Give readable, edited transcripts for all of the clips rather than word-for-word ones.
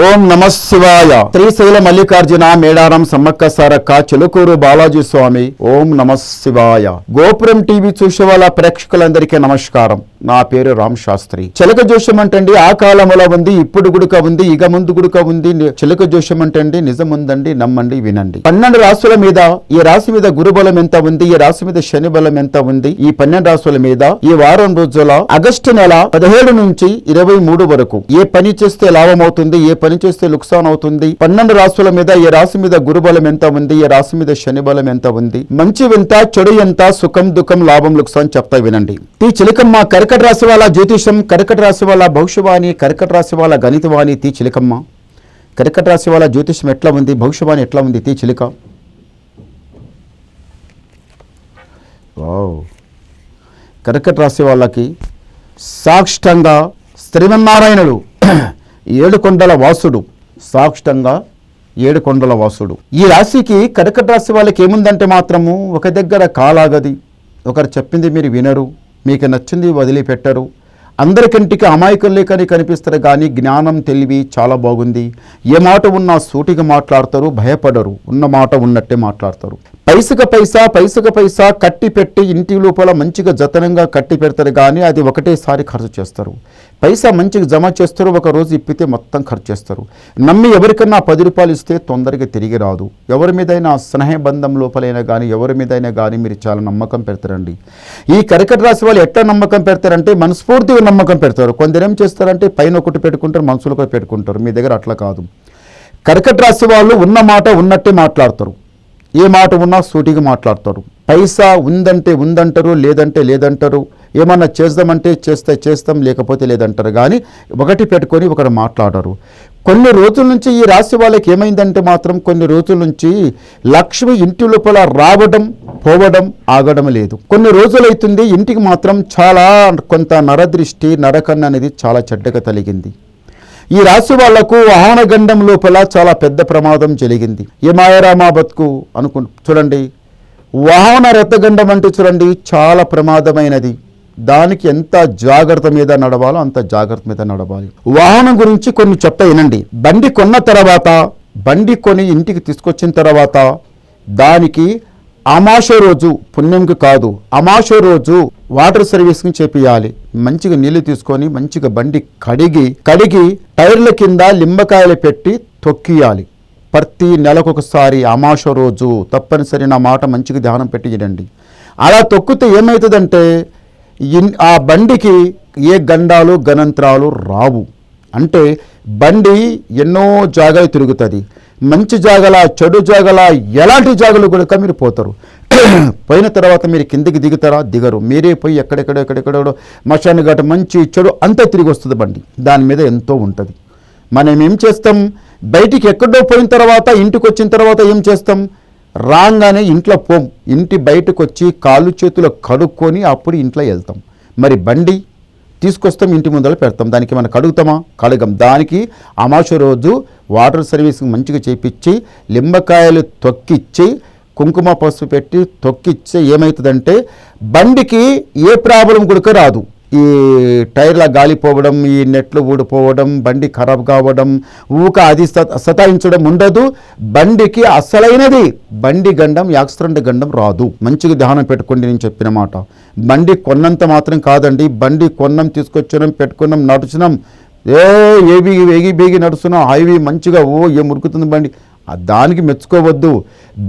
ఓం నమ శివాయ. శ్రీశైల మల్లికార్జున మేడారం సమ్మక్క సారక్క చిలుకూరు బాలాజీ స్వామి. ఓం నమ శివాయ. గోపురం టీవీ చూసే వాళ్ళ ప్రేక్షకులందరికీ నమస్కారం. నా పేరు రామ్ శాస్త్రి. చిలక జోషం అంటండి ఆ కాలంలో ఉంది, ఇప్పుడు గుడుక ఉంది, ఇక ముందు గుడుక ఉంది. చిలక జోషం అంటండి నిజం ఉందండి, నమ్మండి, వినండి. 12 రాసుల మీద ఈ రాశి మీద గురుబలం ఎంత ఉంది, ఈ రాశి మీద శని బలం ఎంత ఉంది, ఈ 12 రాసుల మీద ఈ వారం రోజుల ఆగస్టు నెల 17 నుంచి 23 వరకు ఏ పని చేస్తే లాభం అవుతుంది, ఏ పని చేస్తే లుక్సాన్ అవుతుంది, 12 రాశుల మీద ఈ రాశి మీద గురుబలం ఎంత ఉంది, ఈ రాశి మీద శని బలం ఎంత ఉంది, మంచి ఎంత చెడు ఎంత, సుఖం దుఃఖం లాభం లుక్సాన్ చెప్తా వినండి. ఈ చిలకమ్మ కర్కట రాశి వాళ్ళ జ్యోతిషం, కర్కట రాశి వాళ్ళ భవిష్యవాణి, కర్కట రాశి వాళ్ళ గణితవాణి. తీ చిలకమ్మ కర్కట రాశి వాళ్ళ జ్యోతిషం ఎట్లా ఉంది, భవిష్యవాణి ఎట్లా ఉంది, తీ చిలిక. కర్కట రాశి వాళ్ళకి సాక్షాంగా శ్రీమన్నారాయణుడు 7 కొండల వాసుడు, సాక్షాంగా 7 కొండల వాసుడు. ఈ రాశికి కర్కట రాశి వాళ్ళకి ఏముందంటే మాత్రము ఒక దగ్గర కాలాగది, ఒకరు చెప్పింది మీరు వినరు, మీకు నచ్చింది వదిలిపెట్టరు, అందరికంటికి అమాయకులేకని కనిపిస్తారు కానీ జ్ఞానం తెలివి చాలా బాగుంది. ఏ మాట ఉన్నా సూటిగా మాట్లాడతారు, భయపడరు, ఉన్న మాట ఉన్నట్టే మాట్లాడతారు. పైసక పైసా కట్టి పెట్టి ఇంటి లోపల మంచిగా జతనంగా కట్టి పెడతారు కానీ అది ఒకటేసారి ఖర్చు చేస్తారు. పైసా మంచిగా జమ చేస్తారు, ఒక రోజు ఇప్పితే మొత్తం ఖర్చు చేస్తారు. నమ్మి ఎవరికన్నా 10 రూపాయలు ఇస్తే తొందరగా తిరిగి రాదు. ఎవరి మీదైనా స్నేహబంధం లోపలైనా కానీ ఎవరి మీదైనా కానీ మీరు చాలా నమ్మకం పెడతారండి. ఈ కర్కట రాశి వాళ్ళు ఎట్లా నమ్మకం పెడతారంటే మనస్ఫూర్తిగా నమ్మకం పెడతారు. కొందరు ఏం చేస్తారంటే పైన ఒకటి పెట్టుకుంటారు, మనసులో ఒకటి పెట్టుకుంటారు. మీ దగ్గర అట్లా కాదు. కర్కట రాశి వాళ్ళు ఉన్న మాట ఉన్నట్టే మాట్లాడతారు, ఏ మాట ఉన్నా సూటిగా మాట్లాడతారు. పైసా ఉందంటే ఉందంటారు, లేదంటే లేదంటారు. ఏమన్నా చేద్దామంటే చేస్తాం, లేకపోతే లేదంటారు కానీ ఒకటి పెట్టుకొని ఒకటి మాట్లాడరు. కొన్ని రోజుల నుంచి ఈ రాశి వాళ్ళకి ఏమైందంటే మాత్రం కొన్ని రోజుల నుంచి లక్ష్మి ఇంటి లోపల రావడం పోవడం ఆగడం లేదు. కొన్ని రోజులైతుంది ఇంటికి మాత్రం చాలా కొంత నరదృష్టి నరకన్ను అనేది చాలా చెడ్డగా తలిగింది. ఈ రాశి వాళ్లకు వాహన గండం లోపల చాలా పెద్ద ప్రమాదం జరిగింది. ఏ మాయరామా బతుకు చూడండి, వాహన రథగండం అంటే చూడండి చాలా ప్రమాదమైనది. దానికి ఎంత జాగ్రత్త మీద నడవాలో అంత జాగ్రత్త మీద నడవాలి. వాహనం గురించి కొన్ని చెప్తా వినండి. బండి కొన్న తర్వాత, బండి కొని ఇంటికి తీసుకొచ్చిన తర్వాత దానికి అమావాస్య రోజు, పుణ్యంకి కాదు, అమావాస్య రోజు వాటర్ సర్వీసింగ్ చేపియాలి. మంచిగా నీళ్లు తీసుకొని మంచిగా బండి కడిగి టైర్ల కింద లింబకాయలు పెట్టి తొక్కియాలి. ప్రతి నెలకొకసారి అమావాస్య రోజు తప్పనిసరి నా మాట మంచిగా ధ్యానం పెట్టి చేయండి. అలా తొక్కితే ఏమవుతుందంటే ఆ బండికి ఏ గండాలు గణంత్రాలు రావు. అంటే బండి ఎన్నో జాగాలు తిరుగుతుంది. మంచి జాగల చెడు జాగల ఎలాంటి జాగలు కూడా మీరు పోతారు. పోయిన తర్వాత మీరు కిందికి దిగుతారా, దిగరు. మీరే పోయి ఎక్కడెక్కడో మశాన్ని గట్ట మంచి చెడు అంతా తిరిగి వస్తుంది బండి. దాని మీద ఎంతో ఉంటుంది. మనం ఏం చేస్తాం, బయటికి ఎక్కడో పోయిన తర్వాత ఇంటికి వచ్చిన తర్వాత ఏం చేస్తాం, రాగానే ఇంట్లో పోం, ఇంటి బయటకు వచ్చి కాళ్ళు చేతులు కడుక్కొని అప్పుడు ఇంట్లో వెళ్తాం. మరి బండి తీసుకొస్తాం, ఇంటి ముందర పెడతాం, దానికి మనం కడగం. దానికి అమావాస్య రోజు వాటర్ సర్వీసింగ్ మంచిగా చేపించి లింబకాయలు తొక్కిచ్చి కుంకుమ పసుపు పెట్టి తొక్కిచ్చే ఏమవుతుందంటే బండికి ఏ ప్రాబ్లం కూడా రాదు. ఈ టైర్ల గాలిపోవడం, ఈ నెట్లు ఊడిపోవడం, బండి ఖరాబ్ కావడం, అది సతాయించడం ఉండదు. బండికి అసలైనది బండి గండం, యాక్సిడెంట్ గండం రాదు. మంచిగా ధ్యానం పెట్టుకోండి నేను చెప్పిన మాట. బండి కొన్నంత మాత్రం కాదండి, బండి కొన్నాం, తీసుకొచ్చినాం, పెట్టుకున్నాం, నడుచున్నాం, వేగి నడుస్తున్నాం, హైవే మంచిగా ఏ మురుకుతుంది బండి, దానికి మెచ్చుకోవద్దు.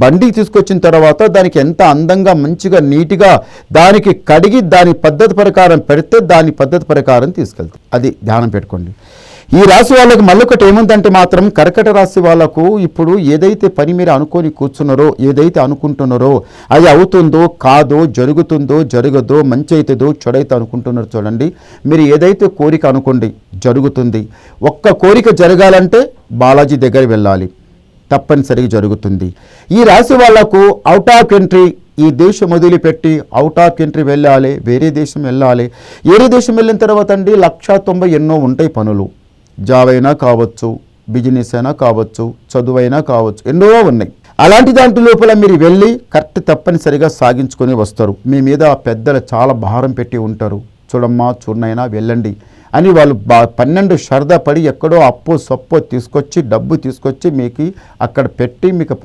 బండికి తీసుకొచ్చిన తర్వాత దానికి ఎంత అందంగా మంచిగా నీట్గా దానికి కడిగి దాని పద్ధతి ప్రకారం పెడితే దాని పద్ధతి ప్రకారం తీసుకెళ్తాం. అది ధ్యానం పెట్టుకోండి. ఈ రాశి వాళ్ళకు మళ్ళొకటి ఏముందంటే మాత్రం కర్కట రాశి వాళ్ళకు ఇప్పుడు ఏదైతే పని మీరు అనుకొని కూర్చున్నారో, ఏదైతే అనుకుంటున్నారో అది అవుతుందో కాదో, జరుగుతుందో జరగదో, మంచి అవుతుందో చెడైతే అనుకుంటున్నారో చూడండి. మీరు ఏదైతే కోరిక అనుకోండి జరుగుతుంది. ఒక్క కోరిక జరగాలంటే బాలాజీ దగ్గర వెళ్ళాలి, తప్పనిసరిగా జరుగుతుంది. ఈ రాశి వాళ్లకు అవుట్ ఆఫ్ కంట్రీ, ఈ దేశం వదిలిపెట్టి అవుట్ ఆఫ్ కంట్రీ వెళ్ళాలి, వేరే దేశం వెళ్ళాలి. వేరే దేశం వెళ్ళిన తర్వాత అండి 190 ఎన్నో ఉంటాయి పనులు. జాబ్ అయినా కావచ్చు, బిజినెస్ అయినా కావచ్చు, చదువైనా కావచ్చు, ఎన్నో ఉన్నాయి. అలాంటి దాంట్లో లోపల మీరు వెళ్ళి కరెక్ట్ తప్పనిసరిగా సాగించుకొని వస్తారు. మీ మీద పెద్దలు చాలా భారం పెట్టి ఉంటారు. చూడమ్మా చూడనైనా వెళ్ళండి అని వాళ్ళు 12 షరదా పడి ఎక్కడో అప్పో సొప్పో తీసుకొచ్చి డబ్బు తీసుకొచ్చి మీకు అక్కడ పెట్టి మీకు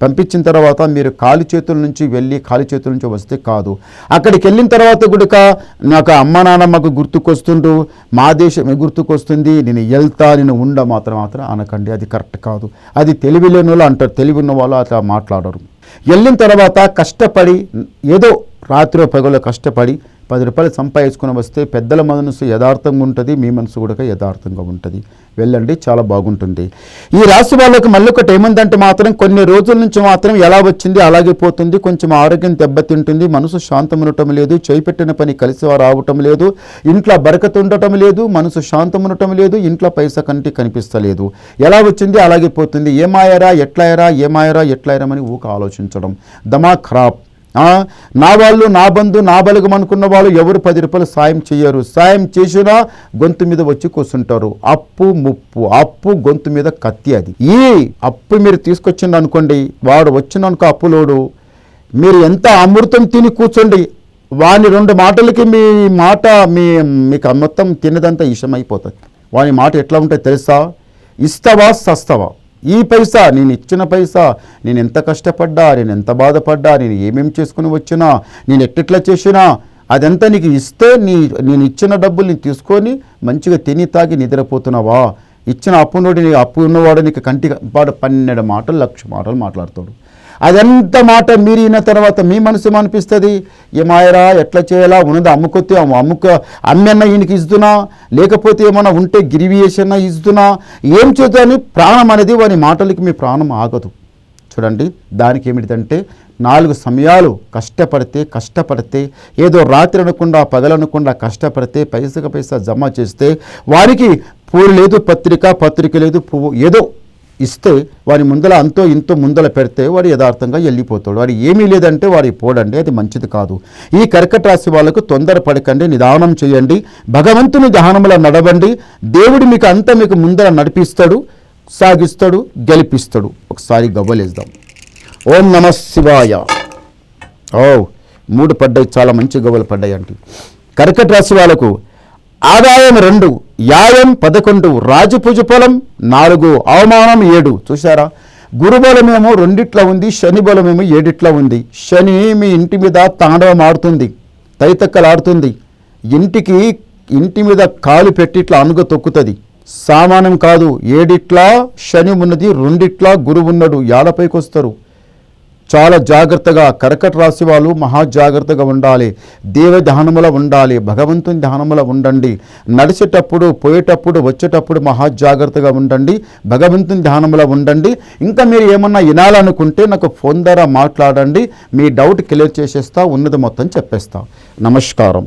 పంపించిన తర్వాత మీరు ఖాళీ చేతుల నుంచి వెళ్ళి ఖాళీ చేతుల నుంచి వస్తే కాదు. అక్కడికి వెళ్ళిన తర్వాత కూడా నాకు అమ్మ నాన్న మాకు గుర్తుకొస్తుండ్రు, మా దేశం గుర్తుకొస్తుంది, నేను వెళ్తా, నేను మాత్రం అనకండి. అది కరెక్ట్ కాదు. అది తెలివి లేని వాళ్ళు అంటారు, తెలివి ఉన్న వాళ్ళు అట్లా మాట్లాడరు. వెళ్ళిన తర్వాత కష్టపడి ఏదో రాత్రి పగలో కష్టపడి 10 రూపాయలు సంపాదించుకుని వస్తే పెద్దల మనసు యథార్థంగా ఉంటుంది, మీ మనసు కూడా యథార్థంగా ఉంటుంది. వెళ్ళండి, చాలా బాగుంటుంది. ఈ రాశి వాళ్ళకి మళ్ళీ ఒకటి ఏముందంటే మాత్రం కొన్ని రోజుల నుంచి మాత్రం ఎలా వచ్చింది అలాగే పోతుంది. కొంచెం ఆరోగ్యం దెబ్బతింటుంది, మనసు శాంతం ఉండటం లేదు, చేపెట్టిన పని కలిసి రావటం లేదు, ఇంట్లో బరకత ఉండటం లేదు, మనసు శాంతం ఉండటం లేదు, ఇంట్లో పైసా కంటి కనిపిస్తలేదు. ఎలా వచ్చింది అలాగే పోతుంది. ఏమాయరా ఎట్లాయరా అని ఊక ఆలోచించడం, దమాగ్ ఖరాబ్. నా వాళ్ళు, నా బంధు, నా బలగం అనుకున్న వాళ్ళు ఎవరు 10 రూపాయలు సాయం చేయరు. సాయం చేసినా గొంతు మీద వచ్చి కూర్చుంటారు. అప్పు ముప్పు, అప్పు గొంతు మీద కత్తి. అది ఈ అప్పు మీరు తీసుకొచ్చిండు అనుకోండి, వాడు వచ్చిననుకో అప్పులోడు, మీరు ఎంత అమృతం తిని కూర్చోండి, వాని 2 మాటలకి మీ మాట మీకు మొత్తం తిన్నదంతా ఇష్టమైపోతుంది. వాని మాట ఎట్లా ఉంటుంది తెలుసా? ఇస్తావా సస్తావా, ఈ పైసా నేను ఇచ్చిన పైసా, నేను ఎంత కష్టపడ్డా, నేను ఎంత బాధపడ్డా, నేను ఏమేమి చేసుకుని వచ్చినా, నేను ఎట్లా చేసినా అదంతా నీకు ఇస్తే నేను ఇచ్చిన డబ్బులు నేను తీసుకొని మంచిగా తిని తాగి నిద్రపోతున్నావా? ఇచ్చిన అప్పు ఉన్నవాడు నీకు కంటి వాడు 12 మాటలు 1,00,000 మాటలు మాట్లాడతాడు. అదంత మాట మీరు అయిన తర్వాత మీ మనసు అనిపిస్తుంది, ఏమాయరా ఎట్లా చేయాలా, ఉన్నది అమ్మన్న ఈయనకి ఇస్తున్నా, లేకపోతే ఏమన్నా ఉంటే గిరివియేషన్ ఇస్తున్నా, ఏం చేద్దామని ప్రాణం అనేది వాని మాటలకి మీ ప్రాణం ఆగదు. చూడండి, దానికి ఏమిటంటే 4 సమయాలు కష్టపడితే ఏదో రాత్రి అనకుండా పగలనకుండా కష్టపడితే పైసకు పైసా జమ చేస్తే వారికి పూలు లేదు, పత్రిక లేదు, పువ్వు ఏదో ఇస్తే వారి ముందల అంతో ఇంతో ముందల పెడితే వాడు యథార్థంగా వెళ్ళిపోతాడు. వాడు ఏమీ లేదంటే వాడి పోడండి, అది మంచిది కాదు. ఈ కర్కట రాశి వాళ్ళకు తొందరపడకండి, నిదానం చేయండి, భగవంతుని ధ్యానములో నడవండి. దేవుడు మీకు ముందర నడిపిస్తాడు, సాగిస్తాడు, గెలిపిస్తాడు. ఒకసారి గవ్వలేద్దాం. ఓం నమః శివాయ. 3 పడ్డాయి, చాలా మంచి గవ్వలు పడ్డాయి అండి. కర్కట రాశి వాళ్ళకు ఆదాయం 2, యాయం 11, రాజపూజ ఫలం 4, అవమానం 7. చూసారా, గురుబలమేమో 2 ఉంది, శని బలమేమో 7 ఉంది. శని మీ ఇంటి మీద తాండవం ఆడుతుంది, తైతక్కలాడుతుంది. ఇంటి మీద కాలు పెట్టి ఇట్లా అనుగ తొక్కుతుంది. సామానం కాదు, 7 శని ఉన్నది, 2 గురువు ఉన్నాడు. ఏడపైకి వస్తారు. చాలా జాగ్రత్తగా కర్కట రాశి వాళ్ళు మహా జాగ్రత్తగా ఉండాలి. దేవ ధ్యానములో ఉండాలి, భగవంతుని ధ్యానములో ఉండండి. నడిచేటప్పుడు, పోయేటప్పుడు, వచ్చేటప్పుడు మహా జాగ్రత్తగా ఉండండి, భగవంతుని ధ్యానములో ఉండండి. ఇంకా మీరు ఏమన్నా వినాలనుకుంటే నాకు ఫోన్ ద్వారా మాట్లాడండి, మీ డౌట్ క్లియర్ చేసేస్తా, ఉన్నది మొత్తం చెప్పేస్తా. నమస్కారం.